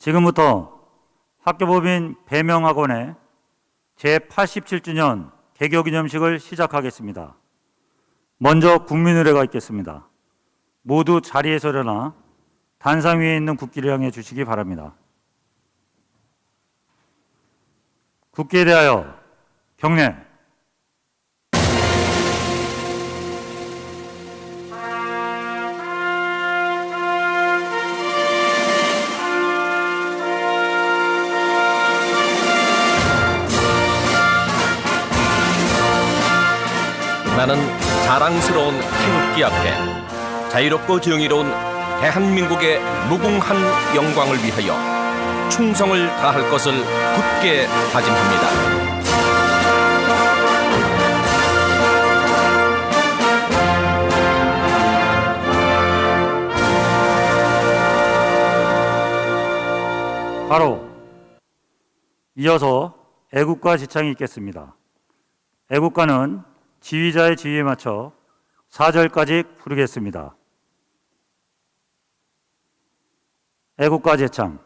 지금부터 학교법인 배명학원의 제87주년 개교기념식을 시작하겠습니다. 먼저 국민의례가 있겠습니다. 모두 자리에서 일어나 단상 위에 있는 국기를 향해 주시기 바랍니다. 국기에 대하여 경례. 나는 자랑스러운 태극기 앞에 자유롭고 정의로운 대한민국의 무궁한 영광을 위하여 충성을 다할 것을 굳게 다짐합니다. 바로 이어서 애국가 지창이 있겠습니다. 애국가는 지휘자의 지휘에 맞춰 4절까지 부르겠습니다. 애국가 제창.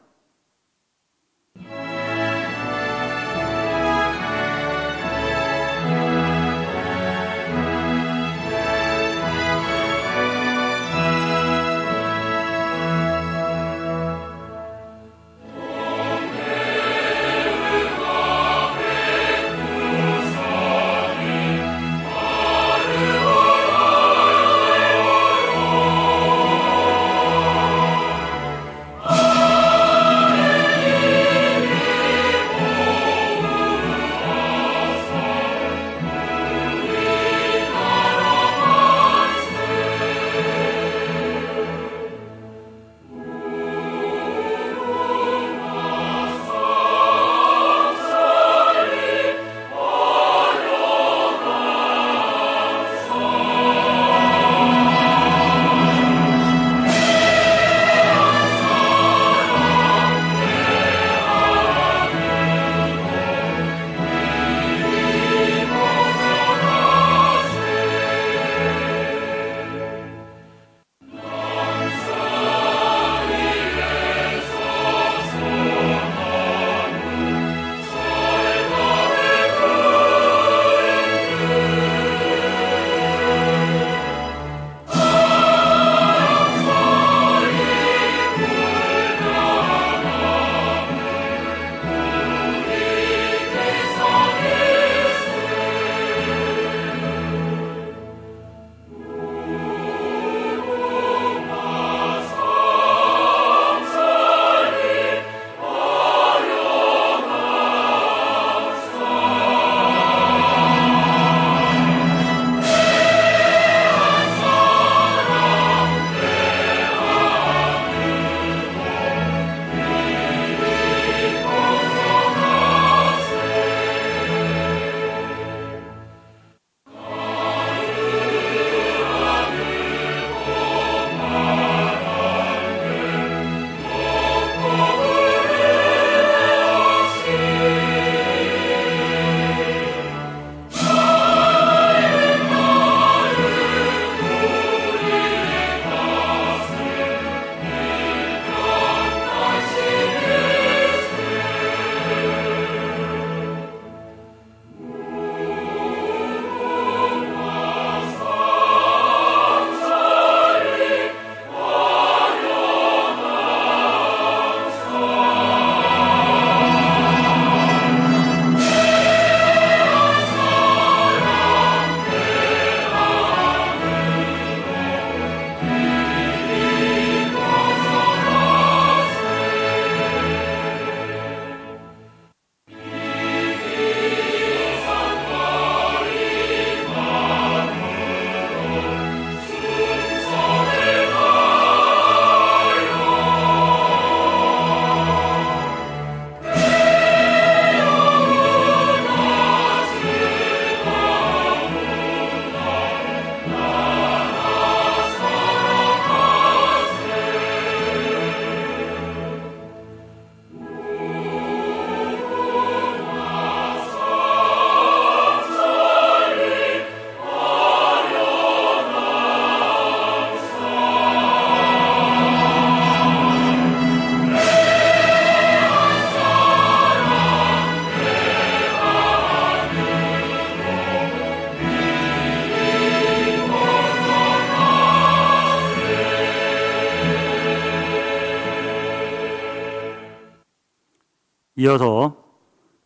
이어서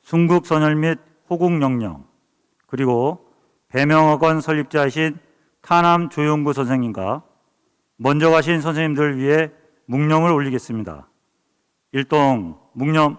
순국선열 및 호국영령, 그리고 배명학원 설립자이신 타남 조용구 선생님과 먼저 가신 선생님들을 위해 묵념을 올리겠습니다. 일동 묵념.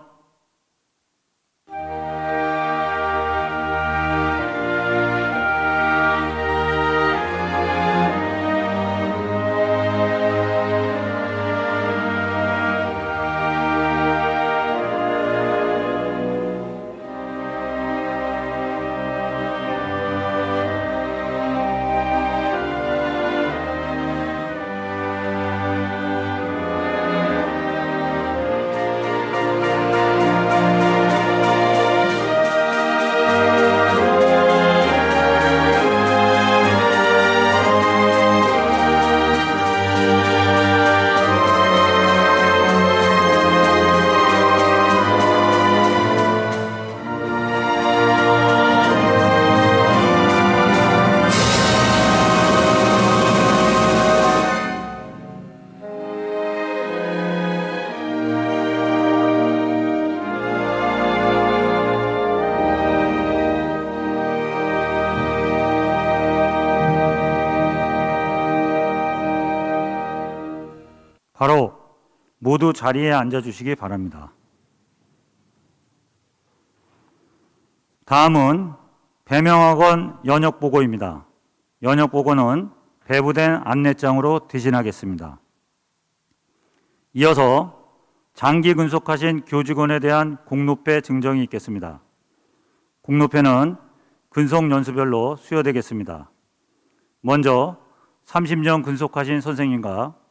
바로 모두 자리에 앉아주시기 바랍니다. 다음은 배명학원 연역보고입니다. 연역보고는 배부된 안내장으로 대신하겠습니다. 이어서 장기 근속하신 교직원에 대한 공로패 증정이 있겠습니다. 공로패는 근속 연수별로 수여되겠습니다. 먼저 30년 근속하신 선생님과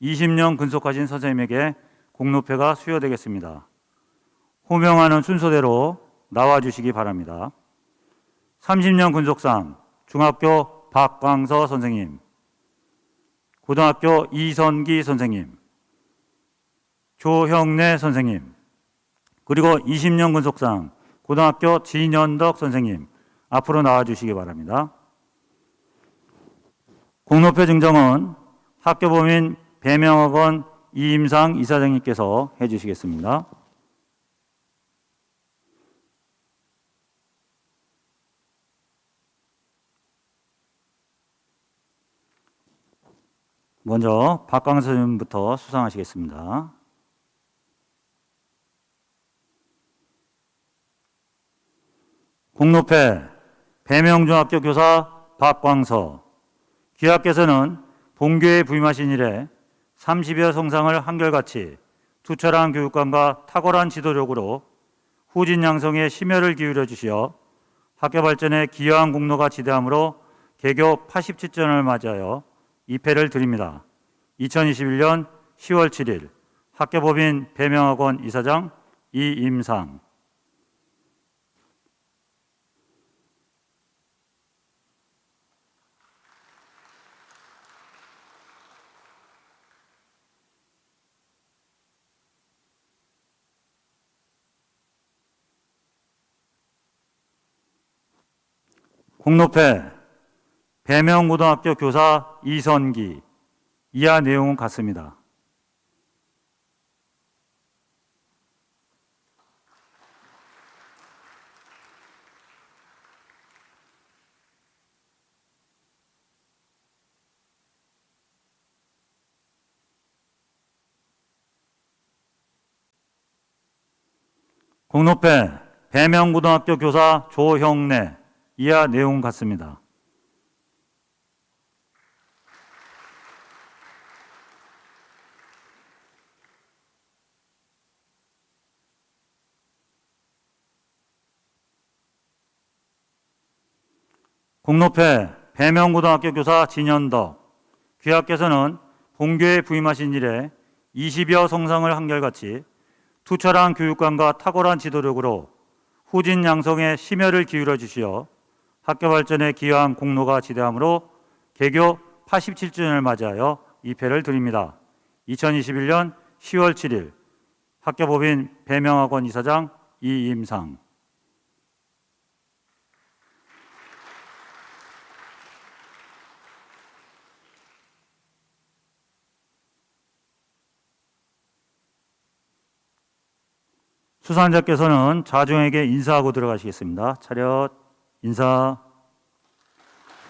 20년 근속하신 선생님에게 공로패가 수여되겠습니다. 호명하는 순서대로 나와주시기 바랍니다. 30년 근속상 중학교 박광서 선생님, 고등학교 이선기 선생님, 조형래 선생님, 그리고 20년 근속상 고등학교 진현덕 선생님 앞으로 나와주시기 바랍니다. 공로패 증정은 학교법인 배명학원 이임상 이사장님께서 해주시겠습니다. 먼저 박광서 선생님부터 수상하시겠습니다. 공로패 배명중학교 교사 박광서. 귀하께서는 본교에 부임하신 이래 30여 성상을 한결같이 투철한 교육감과 탁월한 지도력으로 후진 양성에 심혈을 기울여 주시어 학교 발전에 기여한 공로가 지대하므로 개교 87전을 맞이하여 입회를 드립니다. 2021년 10월 7일 학교법인 배명학원 이사장 이임상. 공로패 배명고등학교 교사 이선기. 이하 내용은 같습니다. 공로패 배명고등학교 교사 조형래. 이하 내용 같습니다. 공로패 배명고등학교 교사 진현덕. 귀하께서는 본교에 부임하신 이래 20여 성상을 한결같이 투철한 교육관과 탁월한 지도력으로 후진 양성에 심혈을 기울여 주시어 학교 발전에 기여한 공로가 지대하므로 개교 87주년을 맞이하여 입회를 드립니다. 2021년 10월 7일 학교법인 배명학원 이사장 이임상. 수상자께서는 자중에게 인사하고 들어가시겠습니다. 차렷, 인사.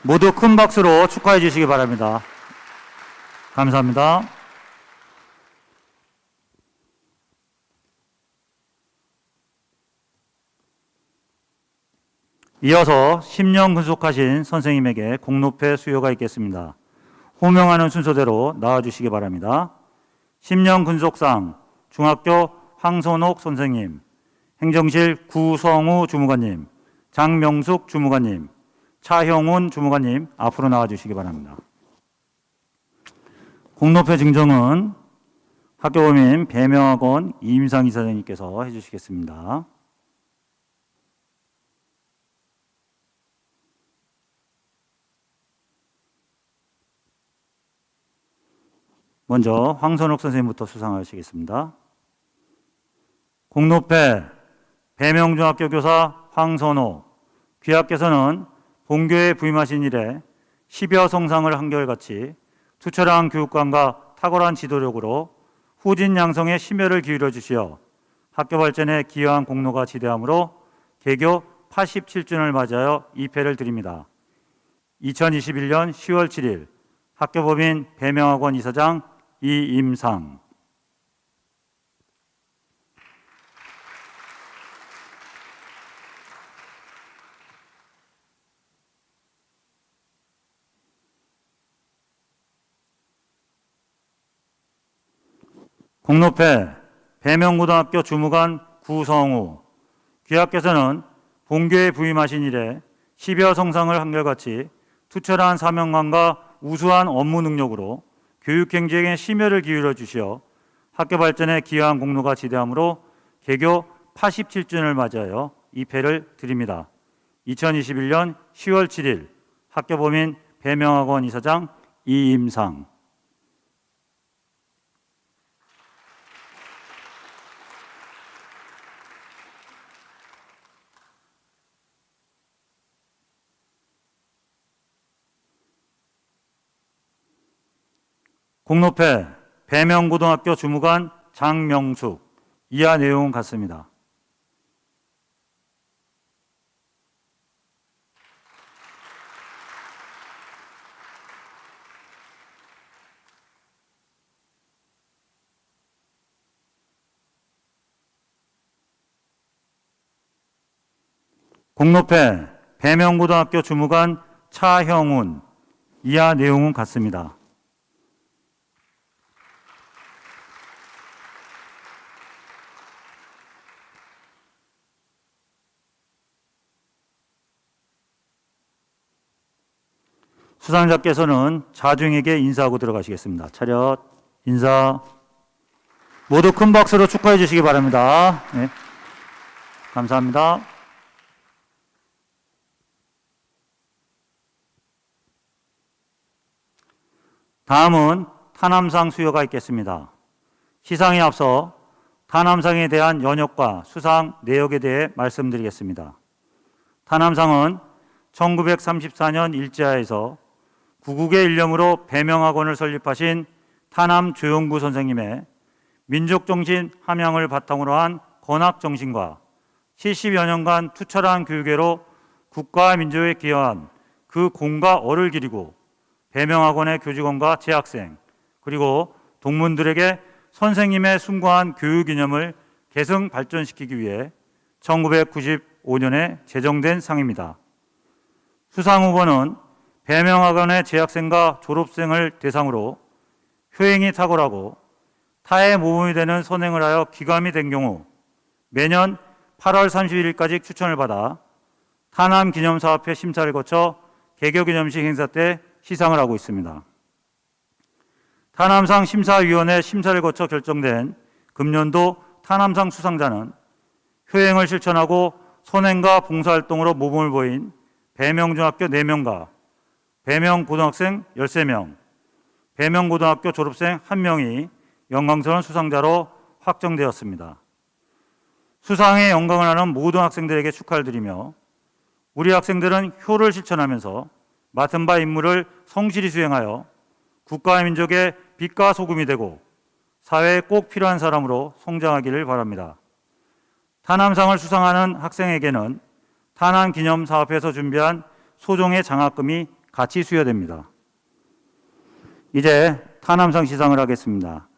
모두 큰 박수로 축하해 주시기 바랍니다. 감사합니다. 이어서 10년 근속하신 선생님에게 공로패 수여가 있겠습니다. 호명하는 순서대로 나와주시기 바랍니다. 10년 근속상 중학교 황선옥 선생님, 행정실 구성우 주무관님, 장명숙 주무관님, 차형훈 주무관님 앞으로 나와주시기 바랍니다. 공로패 증정은 학교법인 배명학원 이임상 이사장님께서 해주시겠습니다. 먼저 황선옥 선생님부터 수상하시겠습니다. 공로패 배명중학교 교사 황선옥, 귀하께서는 본교에 부임하신 이래 10여 성상을 한결같이 투철한 교육관과 탁월한 지도력으로 후진 양성에 심혈을 기울여 주시어 학교 발전에 기여한 공로가 지대하므로 개교 87주년을 맞이하여 이패를 드립니다. 2021년 10월 7일 학교법인 배명학원 이사장 이임상. 공로패 배명고등학교 주무관 구성우, 귀하께서는 본교에 부임하신 이래 10여 성상을 한결같이 투철한 사명감과 우수한 업무 능력으로 교육행정에 심혈을 기울여 주시어 학교 발전에 기여한 공로가 지대하므로 개교 87주년을 맞이하여 이패를 드립니다. 2021년 10월 7일 학교법인 배명학원 이사장 이임상. 공로패 배명고등학교 주무관 장명숙, 이하 내용은 같습니다. 공로패 배명고등학교 주무관 차형훈, 이하 내용은 같습니다. 수상자께서는 자중에게 인사하고 들어가시겠습니다. 차렷, 인사. 모두 큰 박수로 축하해 주시기 바랍니다. 네. 감사합니다. 다음은 타남상 수여가 있겠습니다. 시상에 앞서 타남상에 대한 연역과 수상 내역에 대해 말씀드리겠습니다. 타남상은 1934년 일제하에서 구국의 일념으로 배명학원을 설립하신 타남 조용구 선생님의 민족정신 함양을 바탕으로 한 건학정신과 70여 년간 투철한 교육으로 국가와 민족에 기여한 그 공과 어를 기리고 배명학원의 교직원과 재학생 그리고 동문들에게 선생님의 숭고한 교육 이념을 계승 발전시키기 위해 1995년에 제정된 상입니다. 수상 후보는 배명학원의 재학생과 졸업생을 대상으로 효행이 탁월하고 타의 모범이 되는 선행을 하여 기감이 된 경우 매년 8월 31일까지 추천을 받아 타남 기념사업회 심사를 거쳐 개교기념식 행사 때 시상을 하고 있습니다. 타남상 심사위원회 심사를 거쳐 결정된 금년도 타남상 수상자는 효행을 실천하고 선행과 봉사활동으로 모범을 보인 배명중학교 4명과 배명고등학생 13명, 배명고등학교 졸업생 1명이 영광스러운 수상자로 확정되었습니다. 수상에 영광을 하는 모든 학생들에게 축하를 드리며 우리 학생들은 효를 실천하면서 맡은 바 임무를 성실히 수행하여 국가와 민족의 빛과 소금이 되고 사회에 꼭 필요한 사람으로 성장하기를 바랍니다. 타남상을 수상하는 학생에게는 타남기념사업회에서 준비한 소정의 장학금이 같이 수여됩니다. 이제 타남상 시상을 하겠습니다.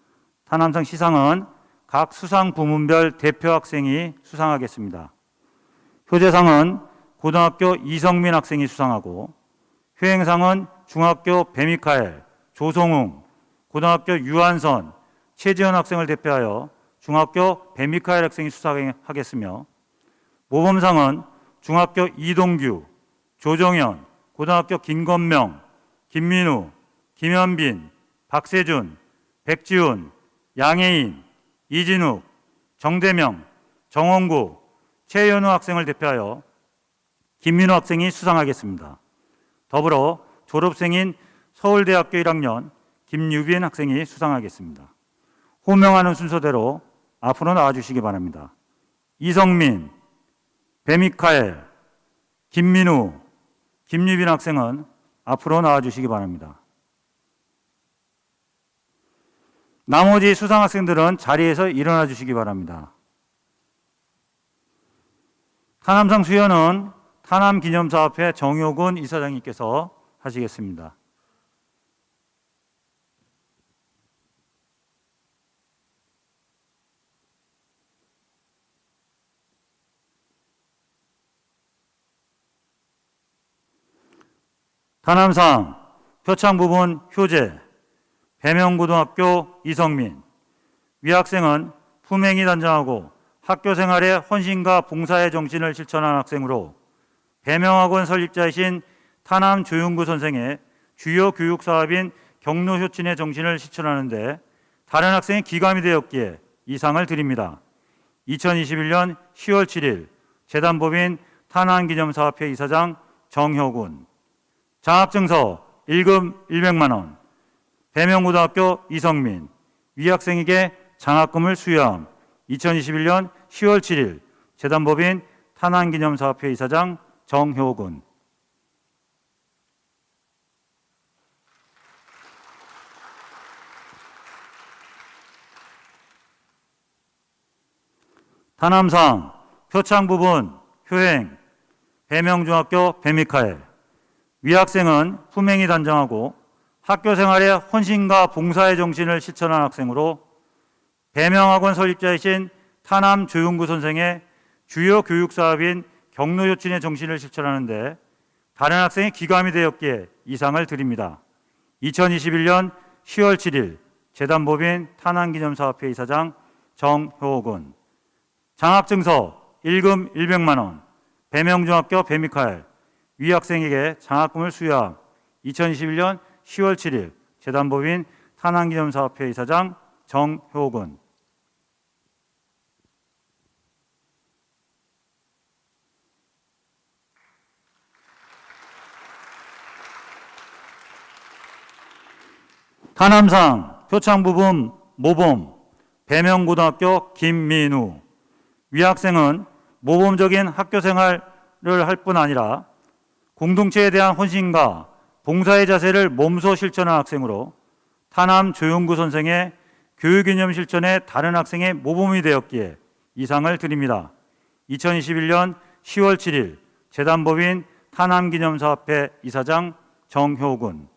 타남상 시상은 각 수상 부문별 대표 학생이 수상하겠습니다. 효재상은 고등학교 이성민 학생이 수상하고, 효행상은 중학교 배미카엘, 조성웅, 고등학교 유한선, 최지현 학생을 대표하여 중학교 배미카엘 학생이 수상하겠으며, 모범상은 중학교 이동규, 조정현, 고등학교 김건명, 김민우, 김현빈, 박세준, 백지훈, 양혜인, 이진욱, 정대명, 정원구, 최현우 학생을 대표하여 김민우 학생이 수상하겠습니다. 더불어 졸업생인 서울대학교 1학년 김유빈 학생이 수상하겠습니다. 호명하는 순서대로 앞으로 나와주시기 바랍니다. 이성민, 배미카엘, 김민우, 김유빈 학생은 앞으로 나와주시기 바랍니다. 나머지 수상 학생들은 자리에서 일어나 주시기 바랍니다. 타남상 수여는 타남기념사업회 정효근 이사장님께서 하시겠습니다. 타남상 표창부분 효재, 배명고등학교 이성민. 위 학생은 품행이 단정하고 학교 생활에 헌신과 봉사의 정신을 실천한 학생으로 배명학원 설립자이신 타남조윤구 선생의 주요 교육 사업인 경로효친의 정신을 실천하는 데 다른 학생이 기감이 되었기에 이 상을 드립니다. 2021년 10월 7일 재단법인 타남기념사업회 이사장 정효군. 장학증서 1금 100만 원. 배명고등학교 이성민. 위 학생에게 장학금을 수여함. 2021년 10월 7일 재단법인 타남기념사업회 이사장 정효군. 타남상 표창부분 효행, 배명중학교 배미카엘. 위 학생은 품행이 단정하고 학교 생활에 헌신과 봉사의 정신을 실천한 학생으로 배명학원 설립자이신 타남조윤구 선생의 주요 교육 사업인 경로효친의 정신을 실천하는 데 다른 학생이 기감이 되었기에 이 상을 드립니다. 2021년 10월 7일 재단법인 타남기념사업회 이사장 정효군. 장학증서 1금 100만 원. 배명중학교 배미카엘. 위 학생에게 장학금을 수여함. 2021년 10월 7일 재단법인 타남기념사업회 이사장 정효군. 타남상 표창부분 모범 배명고등학교 김민우. 위 학생은 모범적인 학교 생활을 할 뿐 아니라 공동체에 대한 헌신과 봉사의 자세를 몸소 실천한 학생으로 타남조윤구 선생의 교육이념 실천에 다른 학생의 모범이 되었기에 이 상을 드립니다. 2021년 10월 7일 재단법인 타남기념사업회 이사장 정효군.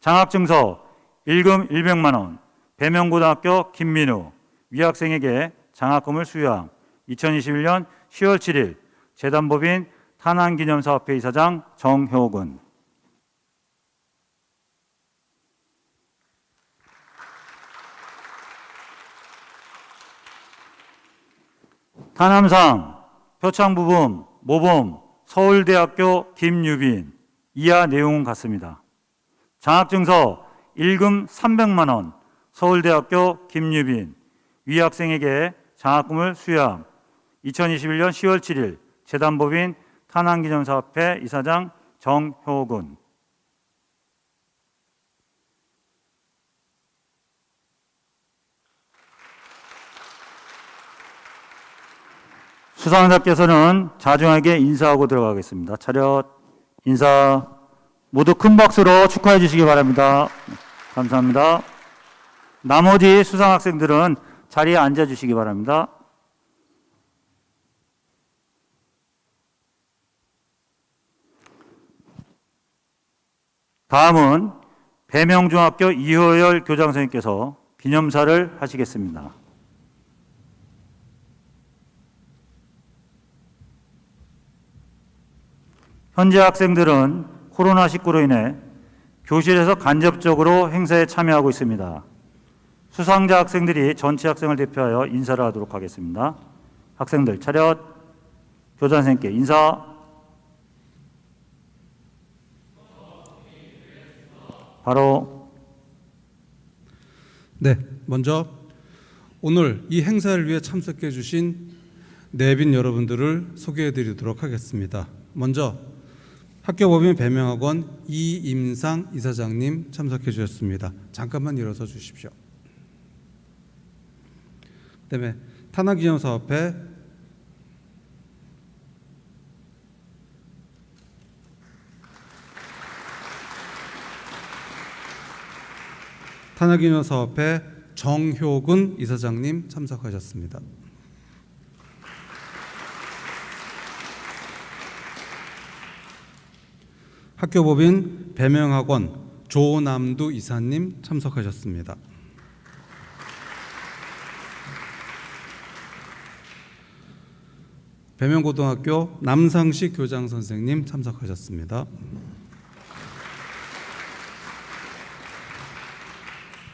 장학증서 1금 100만 원. 배명고등학교 김민우. 위 학생에게 장학금을 수여함. 2021년 10월 7일 재단법인 타남기념사업회 이사장 정효군. 타남상 표창부분 모범 서울대학교 김유빈. 이하 내용은 같습니다. 장학증서 1금 300만 원. 서울대학교 김유빈. 위 학생에게 장학금을 수여함. 2021년 10월 7일 재단법인 타남기념사업회 이사장 정효군. 수상자께서는 자중하게 인사하고 들어가겠습니다. 차렷, 인사. 모두 큰 박수로 축하해 주시기 바랍니다. 감사합니다. 나머지 수상 학생들은 자리에 앉아 주시기 바랍니다. 다음은 배명중학교 이효열 교장선생님께서 기념사를 하시겠습니다. 현재 학생들은 코로나19로 인해 교실에서 간접적으로 행사에 참여하고 있습니다. 수상자 학생들이 전체 학생을 대표하여 인사를 하도록 하겠습니다. 학생들 차렷, 교장 선생님께 인사. 바로. 네, 먼저 오늘 이 행사를 위해 참석해 주신 내빈 여러분들을 소개해 드리도록 하겠습니다. 먼저 학교법인 배명학원 이임상 이사장님 참석해 주셨습니다. 잠깐만 일어서 주십시오. 그다음에 탄화기념사업회 탄화기념사업회 정효근 이사장님 참석하셨습니다. 학교법인 배명학원 조남두 이사님 참석하셨습니다. 배명고등학교 남상식 교장선생님 참석하셨습니다.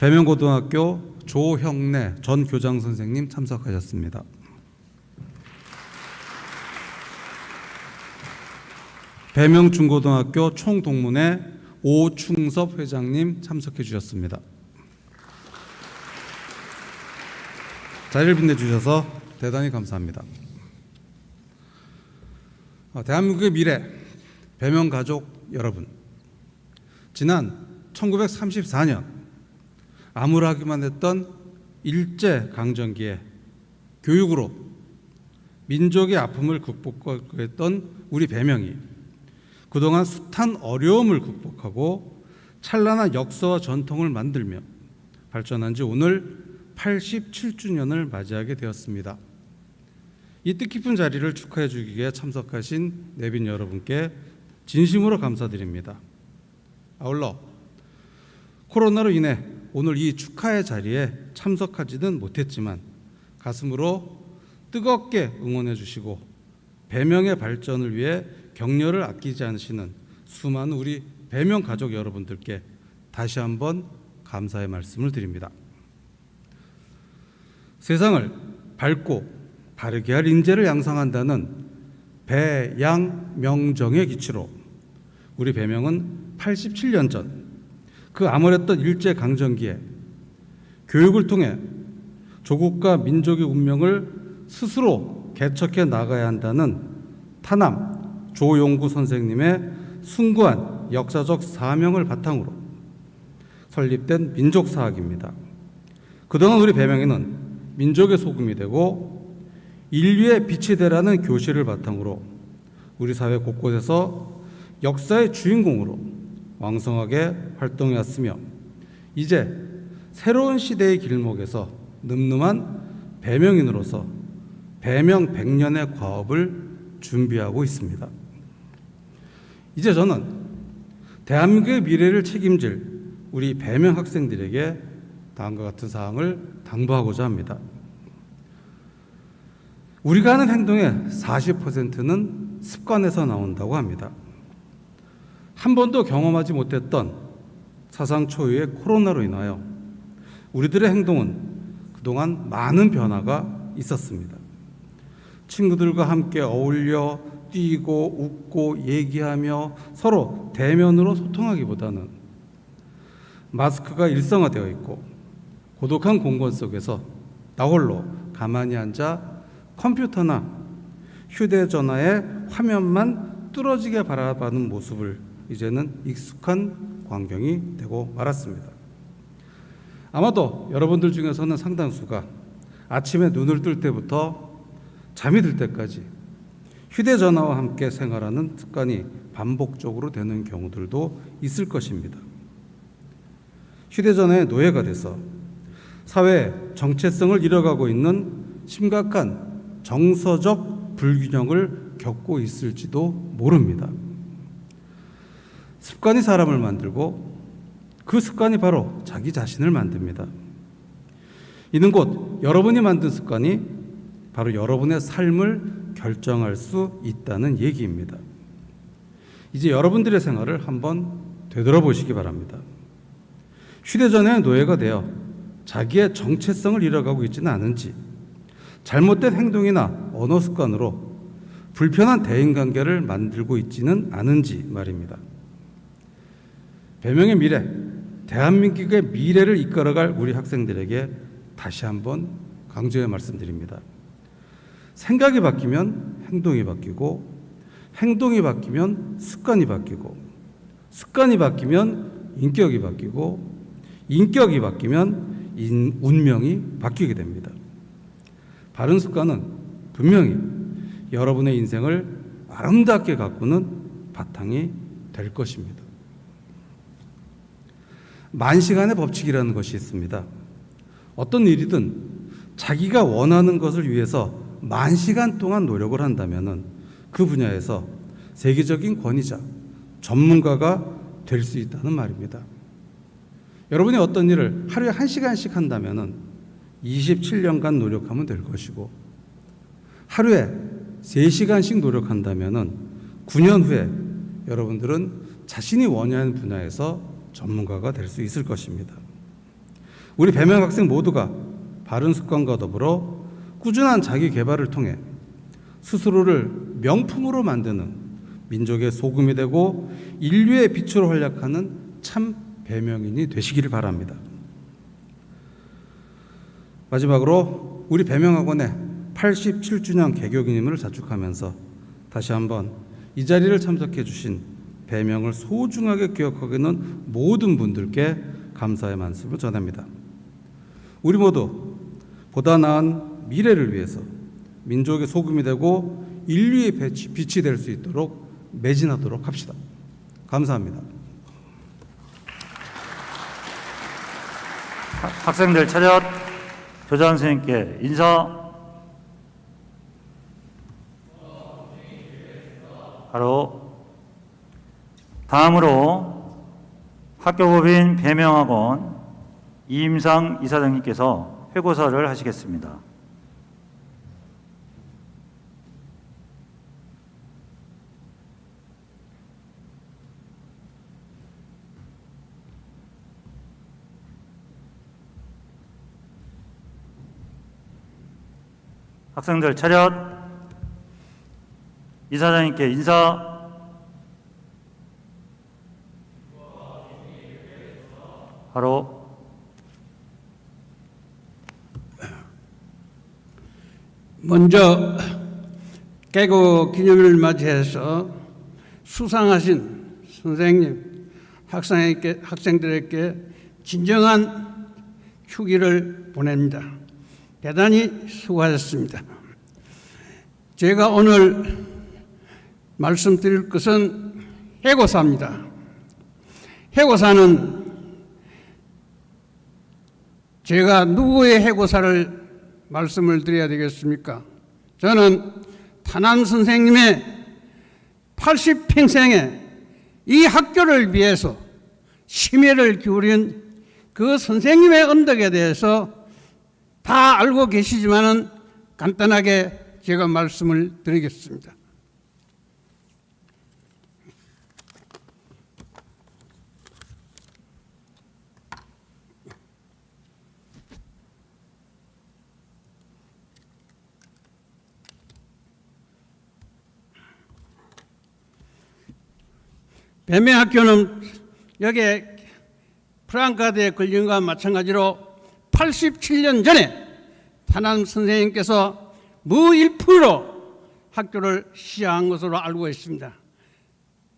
배명고등학교 조형래 전 교장선생님 참석하셨습니다. 배명중고등학교 총동문회 오충섭 회장님 참석해 주셨습니다. 자리를 빛내주셔서 대단히 감사합니다. 대한민국의 미래, 배명가족 여러분, 지난 1934년 암울하기만 했던 일제강점기에 교육으로 민족의 아픔을 극복했던 우리 배명이 그동안 숱한 어려움을 극복하고 찬란한 역사와 전통을 만들며 발전한 지 오늘 87주년을 맞이하게 되었습니다. 이 뜻깊은 자리를 축하해 주기 위해 참석하신 내빈 여러분께 진심으로 감사드립니다. 아울러 코로나로 인해 오늘 이 축하의 자리에 참석하지는 못했지만 가슴으로 뜨겁게 응원해 주시고 배명의 발전을 위해 격려를 아끼지 않으시는 수많은 우리 배명 가족 여러분들께 다시 한번 감사의 말씀을 드립니다. 세상을 밝고 바르게 할 인재를 양성한다는 배양명정의 기치로 우리 배명은 87년 전 그 암울했던 일제강점기에 교육을 통해 조국과 민족의 운명을 스스로 개척해 나가야 한다는 타남 조용구 선생님의 숭고한 역사적 사명을 바탕으로 설립된 민족사학입니다. 그동안 우리 배명에는 민족의 소금이 되고 인류의 빛이 되라는 교실을 바탕으로 우리 사회 곳곳에서 역사의 주인공으로 왕성하게 활동해왔으며 이제 새로운 시대의 길목에서 늠름한 배명인으로서 배명 100년의 과업을 준비하고 있습니다. 이제 저는 대한민국의 미래를 책임질 우리 배명 학생들에게 다음과 같은 사항을 당부하고자 합니다. 우리가 하는 행동의 40%는 습관에서 나온다고 합니다. 한 번도 경험하지 못했던 사상 초유의 코로나로 인하여 우리들의 행동은 그동안 많은 변화가 있었습니다. 친구들과 함께 어울려 뛰고 웃고 얘기하며 서로 대면으로 소통하기보다는 마스크가 일상화되어 있고 고독한 공간 속에서 나 홀로 가만히 앉아 컴퓨터나 휴대전화의 화면만 뚫어지게 바라보는 모습을 이제는 익숙한 광경이 되고 말았습니다. 아마도 여러분들 중에서는 상당수가 아침에 눈을 뜰 때부터 잠이 들 때까지 휴대전화와 함께 생활하는 습관이 반복적으로 되는 경우들도 있을 것입니다. 휴대전화의 노예가 돼서 사회의 정체성을 잃어가고 있는 심각한 정서적 불균형을 겪고 있을지도 모릅니다. 습관이 사람을 만들고 그 습관이 바로 자기 자신을 만듭니다. 이는 곧 여러분이 만든 습관이 바로 여러분의 삶을 결정할 수 있다는 얘기입니다. 이제 여러분들의 생활을 한번 되돌아보시기 바랍니다. 휴대전화의 노예가 되어 자기의 정체성을 잃어가고 있지는 않은지, 잘못된 행동이나 언어 습관으로 불편한 대인관계를 만들고 있지는 않은지 말입니다. 배명의 미래, 대한민국의 미래를 이끌어갈 우리 학생들에게 다시 한번 강조해 말씀드립니다. 생각이 바뀌면 행동이 바뀌고, 행동이 바뀌면 습관이 바뀌고, 습관이 바뀌면 인격이 바뀌고, 인격이 바뀌면 운명이 바뀌게 됩니다. 바른 습관은 분명히 여러분의 인생을 아름답게 가꾸는 바탕이 될 것입니다. 만시간의 법칙이라는 것이 있습니다. 어떤 일이든 자기가 원하는 것을 위해서 만시간 동안 노력을 한다면 그 분야에서 세계적인 권위자, 전문가가 될 수 있다는 말입니다. 여러분이 어떤 일을 하루에 1시간씩 한다면 27년간 노력하면 될 것이고, 하루에 3시간씩 노력한다면 9년 후에 여러분들은 자신이 원하는 분야에서 전문가가 될 수 있을 것입니다. 우리 배명 학생 모두가 바른 습관과 더불어 꾸준한 자기 개발을 통해 스스로를 명품으로 만드는 민족의 소금이 되고 인류의 빛으로 활약하는 참 배명인이 되시기를 바랍니다. 마지막으로 우리 배명학원의 87주년 개교 기념을 자축하면서 다시 한번 이 자리를 참석해 주신 배명을 소중하게 기억하고 있는 모든 분들께 감사의 말씀을 전합니다. 우리 모두 보다 나은 미래를 위해서 민족의 소금이 되고 인류의 빛이 될 수 있도록 매진하도록 합시다. 감사합니다. 학생들 차렷. 교장 선생님께 인사. 바로 다음으로 학교법인 배명학원 이임상 이사장님께서 회고사를 하시겠습니다. 학생들 차렷. 이사장님께 인사. 바로 먼저 개교 기념일을 맞이해서 수상하신 선생님, 학생들에게 진정한 휴기를 보냅니다. 대단히 수고하셨습니다. 제가 오늘 말씀드릴 것은 해고사입니다. 해고사는 제가 누구의 해고사를 말씀을 드려야 되겠습니까? 저는 탄환 선생님의 80평생에 이 학교를 위해서 심혈을 기울인 그 선생님의 언덕에 대해서 다 알고 계시지만은 간단하게 제가 말씀을 드리겠습니다. 배명학교는 여기에 프랑카드에 걸린 것과 마찬가지로 87년 전에 탄환 선생님께서 무일푼으로 학교를 시작한 것으로 알고 있습니다.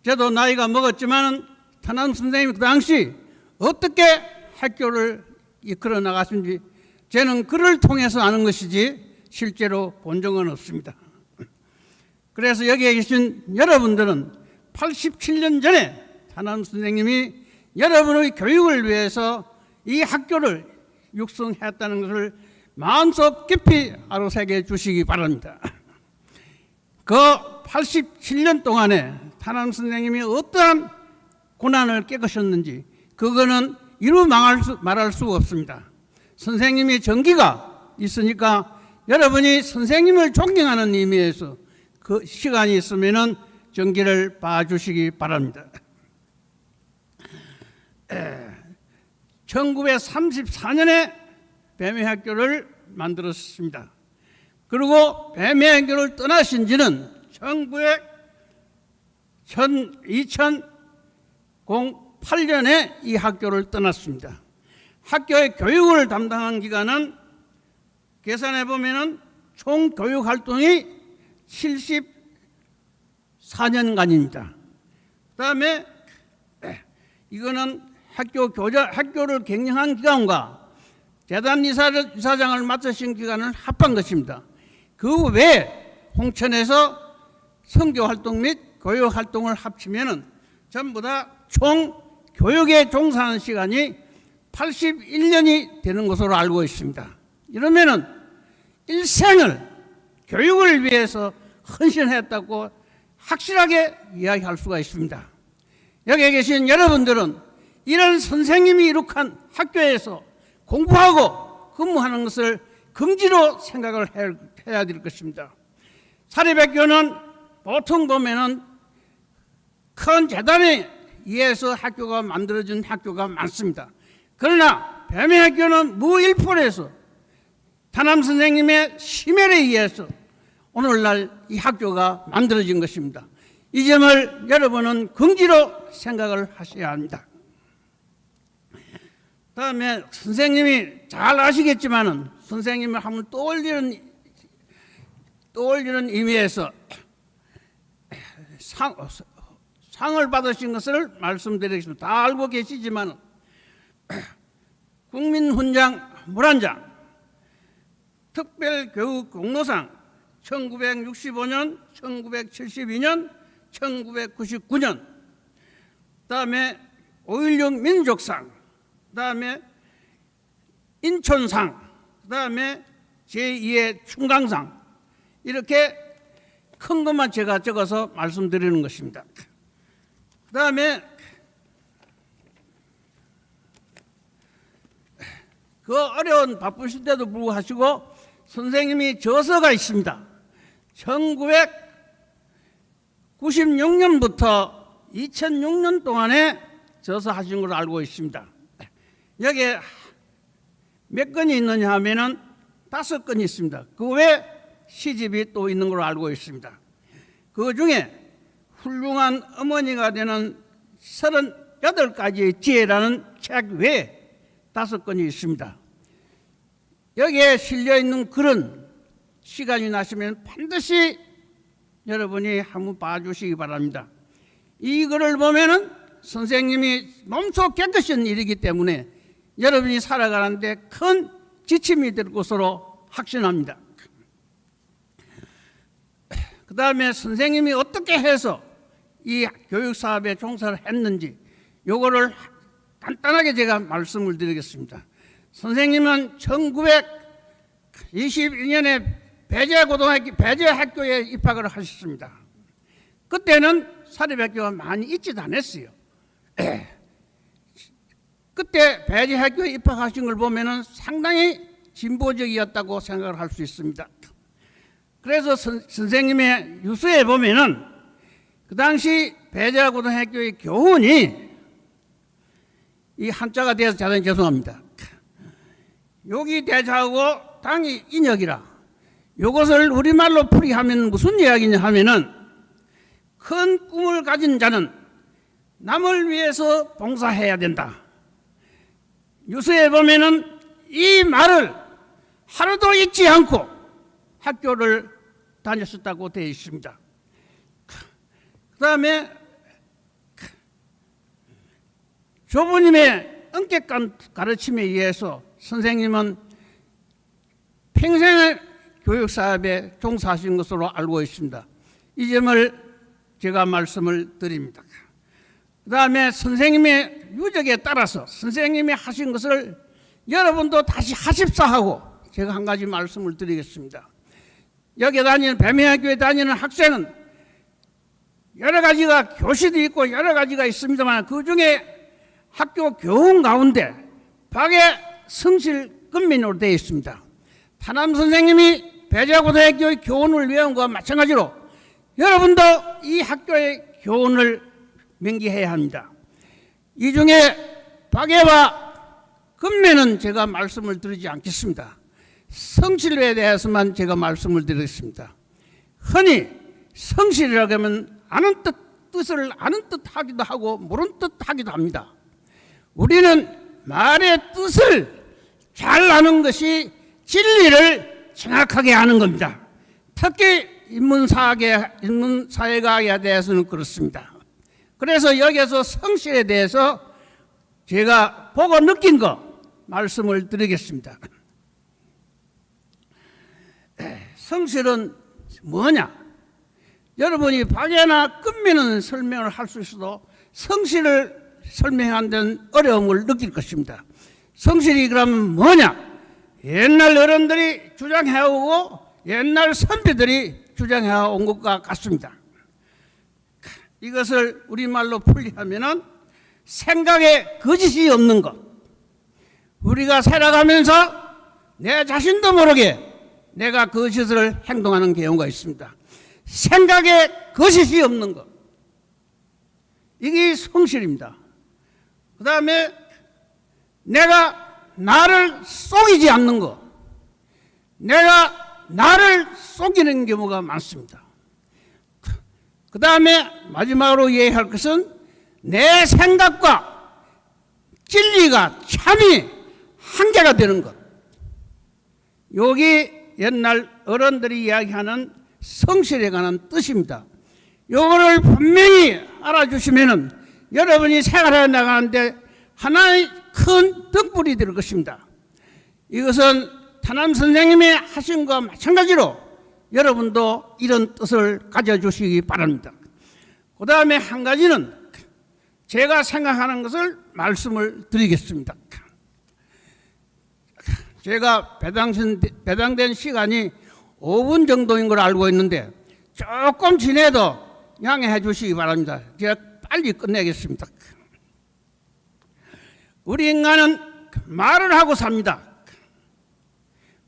저도 나이가 먹었지만 탄환 선생님이 그 당시 어떻게 학교를 이끌어 나가신지 저는 글을 통해서 아는 것이지 실제로 본 적은 없습니다. 그래서 여기에 계신 여러분들은 87년 전에 탄환 선생님이 여러분의 교육을 위해서 이 학교를 육성했다는 것을 마음속 깊이 알아새겨 주시기 바랍니다. 그 87년 동안에 탄환 선생님이 어떠한 고난을 깨끗셨는지 그거는 말할 수가 없습니다. 선생님이 정기가 있으니까 여러분이 선생님을 존경하는 의미에서 그 시간이 있으면은 정기를 봐주시기 바랍니다. 1934년에 뱀의학교를 만들었습니다. 그리고 뱀의학교를 떠나신 지는 2008년에 이 학교를 떠났습니다. 학교의 교육을 담당한 기간은 계산해 보면은 총 교육 활동이 74년간입니다. 그다음에 이거는 학교를 경영한 기간과 재단 이사장을 맡으신 기간을 합한 것입니다. 그 외에 홍천에서 선교 활동 및 교육 활동을 합치면은 전부 다 총 교육에 종사하는 시간이 81년이 되는 것으로 알고 있습니다. 이러면은 일생을 교육을 위해서 헌신했다고 확실하게 이야기할 수가 있습니다. 여기에 계신 여러분들은 이런 선생님이 이룩한 학교에서 공부하고 근무하는 것을 긍지로 생각을 해야 될 것입니다. 사립학교는 보통 보면은 큰 재단에 의해서 학교가 만들어진 학교가 많습니다. 그러나 뱀의학교는 무일푼에서 담임 선생님의 심혈에 의해서 오늘날 이 학교가 만들어진 것입니다. 이 점을 여러분은 긍지로 생각을 하셔야 합니다. 다음에 선생님이 잘 아시겠지만은 선생님을 한번 떠올리는 의미에서 상을 받으신 것을 말씀드리겠습니다. 다 알고 계시지만 국민훈장 물한장, 특별교육공로상 1965년, 1972년, 1999년, 그다음에 5.16 민족상, 그다음에 인천상, 그다음에 제2의 충강상, 이렇게 큰 것만 제가 적어서 말씀드리는 것입니다. 그다음에 그 어려운 바쁘실 때도 불구하고 선생님이 저서가 있습니다. 1996년부터 2006년 동안에 저서 하신 걸로 알고 있습니다. 여기에 몇 건이 있느냐 하면은 5건이 있습니다. 그 외에 시집이 또 있는 걸로 알고 있습니다. 그 중에 훌륭한 어머니가 되는 38가지의 지혜라는 책 외에 5건이 있습니다. 여기에 실려있는 글은 시간이 나시면 반드시 여러분이 한번 봐주시기 바랍니다. 이 글을 보면은 선생님이 몸소 깨끗한 일이기 때문에 여러분이 살아가는데 큰 지침이 될 것으로 확신합니다. 그 다음에 선생님이 어떻게 해서 이 교육사업에 종사를 했는지 요거를 간단하게 제가 말씀을 드리겠습니다. 선생님은 1922년에 배재학교에 입학을 하셨습니다. 그때는 사립학교가 많이 있지도 않았어요. 그때 배재학교에 입학하신 걸 보면은 상당히 진보적이었다고 생각을 할 수 있습니다. 그래서 선생님의 유서에 보면은 그 당시 배재고등학교의 교훈이 이 한자가 되어서 대단히 죄송합니다. 여기 대자하고 당이 인역이라. 이것을 우리말로 풀이하면 무슨 이야기냐 하면은 큰 꿈을 가진 자는 남을 위해서 봉사해야 된다. 유서에 보면은 이 말을 하루도 잊지 않고 학교를 다녔었다고 되어 있습니다. 그 다음에 조부님의 엄격한 가르침에 의해서 선생님은 평생을 교육사업에 종사하신 것으로 알고 있습니다. 이 점을 제가 말씀을 드립니다. 그 다음에 선생님의 유적에 따라서 선생님이 하신 것을 여러분도 다시 하십사 하고 제가 한 가지 말씀을 드리겠습니다. 여기 다니는 뱀의학교에 다니는 학생은 여러 가지가 교실이 있고 여러 가지가 있습니다만 그중에 학교 교훈 가운데 박애 성실 근민으로 되어 있습니다. 타남 선생님이 배재고등학교의 교훈을 외운 것과 마찬가지로 여러분도 이 학교의 교훈을 명기해야 합니다. 이 중에 박애와 근민은 제가 말씀을 드리지 않겠습니다. 성실에 대해서만 제가 말씀을 드리겠습니다. 흔히 성실이라고 하면 아는 뜻을 아는 뜻 하기도 하고 모르는 뜻 하기도 합니다. 우리는 말의 뜻을 잘 아는 것이 진리를 정확하게 아는 겁니다. 특히 인문사회학에 대해서는 그렇습니다. 그래서 여기에서 성실에 대해서 제가 보고 느낀 거 말씀을 드리겠습니다. 성실은 뭐냐? 여러분이 박애나 근민은 설명을 할 수 있어도 성실을 설명하는 데는 어려움을 느낄 것입니다. 성실이 그러면 뭐냐? 옛날 어른들이 주장해오고 옛날 선비들이 주장해온 것과 같습니다. 이것을 우리말로 풀이하면은 생각에 거짓이 없는 것. 우리가 살아가면서 내 자신도 모르게 내가 거짓을 행동하는 경우가 있습니다. 생각에 거짓이 없는 것. 이게 성실입니다. 그 다음에 내가 나를 속이지 않는 것. 내가 나를 속이는 경우가 많습니다. 그 다음에 마지막으로 얘기할 것은 내 생각과 진리가 참이 한계가 되는 것. 여기 옛날 어른들이 이야기하는 성실에 관한 뜻입니다. 요거를 분명히 알아주시면은 여러분이 생활해 나가는데 하나의 큰 등불이 될 것입니다. 이것은 타남 선생님이 하신 것과 마찬가지로 여러분도 이런 뜻을 가져주시기 바랍니다. 그 다음에 한 가지는 제가 생각하는 것을 말씀을 드리겠습니다. 제가 배당된 시간이 5분 정도인 걸 알고 있는데 조금 지내도 양해해 주시기 바랍니다. 제가 빨리 끝내겠습니다. 우리 인간은 말을 하고 삽니다.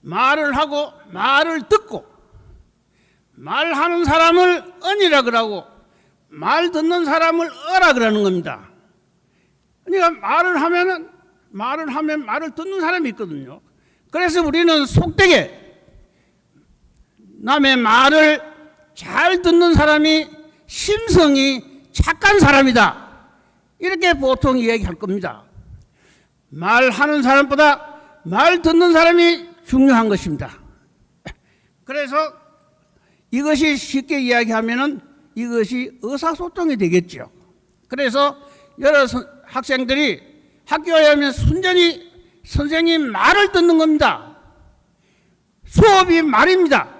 말을 하고 말을 듣고 말하는 사람을 언이라 그러고 말 듣는 사람을 어라 그러는 겁니다. 그러니까 말을 하면 말을 듣는 사람이 있거든요. 그래서 우리는 속되게 남의 말을 잘 듣는 사람이 심성이 착한 사람이다. 이렇게 보통 얘기할 겁니다. 말하는 사람보다 말 듣는 사람이 중요한 것입니다. 그래서 이것이 쉽게 이야기하면은 이것이 의사소통이 되겠죠. 그래서 여러 학생들이 학교에 오면 순전히 선생님 말을 듣는 겁니다. 수업이 말입니다.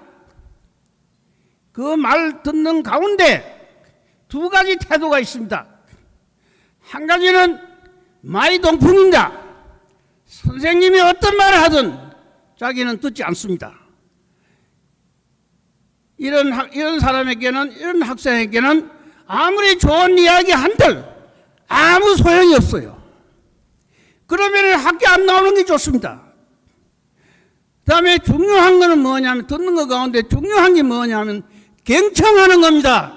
그 말 듣는 가운데 두 가지 태도가 있습니다. 한 가지는 마이동풍입니다. 선생님이 어떤 말을 하든 자기는 듣지 않습니다. 이런 사람에게는, 이런 학생에게는 아무리 좋은 이야기 한들 아무 소용이 없어요. 그러면 학교 안 나오는 게 좋습니다. 그 다음에 중요한 거는 뭐냐면, 듣는 것 가운데 중요한 게 뭐냐면 경청하는 겁니다.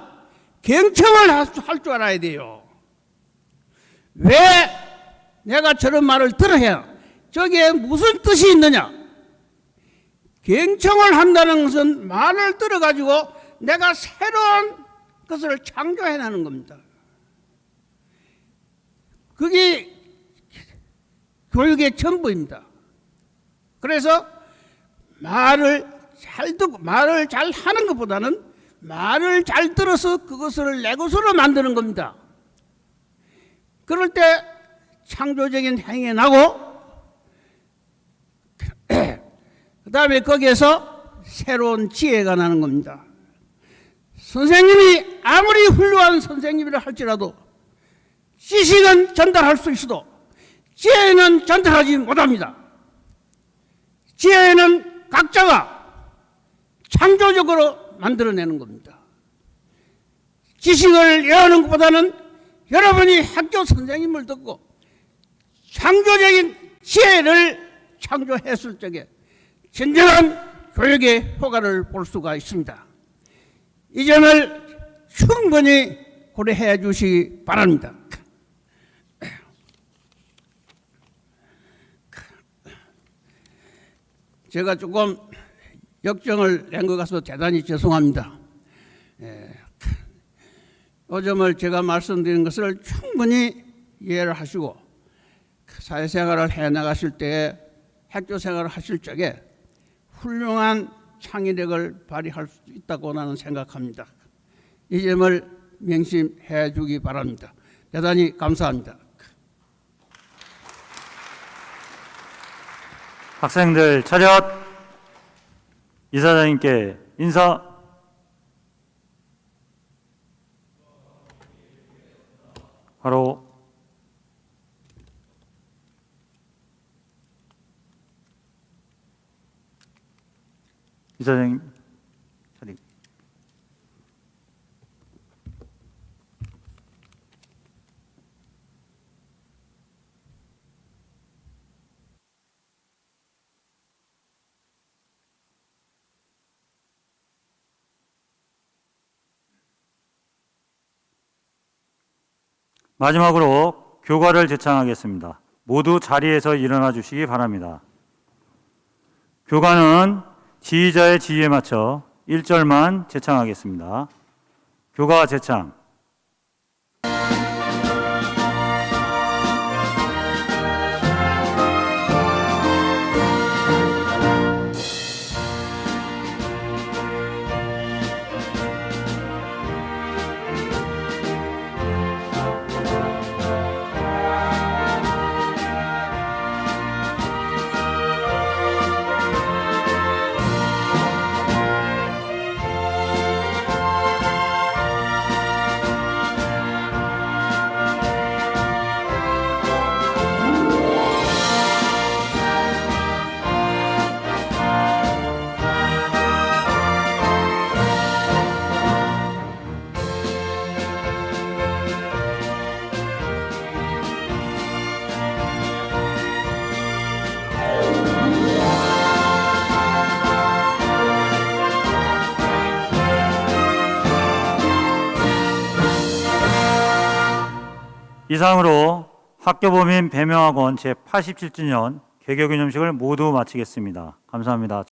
경청을 할 줄 알아야 돼요. 왜 내가 저런 말을 들어야 저게 무슨 뜻이 있느냐? 경청을 한다는 것은 말을 들어가지고 내가 새로운 것을 창조해내는 겁니다. 그게 교육의 전부입니다. 그래서 말을 잘 듣고 말을 잘 하는 것보다는 말을 잘 들어서 그것을 내 것으로 만드는 겁니다. 그럴 때 창조적인 행위가 나고 그 다음에 거기에서 새로운 지혜가 나는 겁니다. 선생님이 아무리 훌륭한 선생님이라 할지라도 지식은 전달할 수 있어도 지혜는 전달하지 못합니다. 지혜는 각자가 창조적으로 만들어내는 겁니다. 지식을 외우는 것보다는 여러분이 학교 선생님을 듣고 창조적인 지혜를 창조했을 적에 진정한 교육의 효과를 볼 수가 있습니다. 이 점을 충분히 고려해 주시기 바랍니다. 제가 조금 역정을 낸 것 같아서 대단히 죄송합니다. 이 점을 제가 말씀드린 것을 충분히 이해를 하시고 사회생활을 해나가실 때 학교 생활을 하실 적에 훌륭한 창의력을 발휘할 수 있다고 나는 생각합니다. 이 점을 명심해 주기 바랍니다. 대단히 감사합니다. 학생들 차렷. 이사장님께 인사. 바로 이사장님 자리. 마지막으로 교과를 제창하겠습니다. 모두 자리에서 일어나 주시기 바랍니다. 교과는 지휘자의 지휘에 맞춰 1절만 제창하겠습니다. 교과 제창. 이상으로 학교법인 배명학원 제87주년 개교기념식을 모두 마치겠습니다. 감사합니다.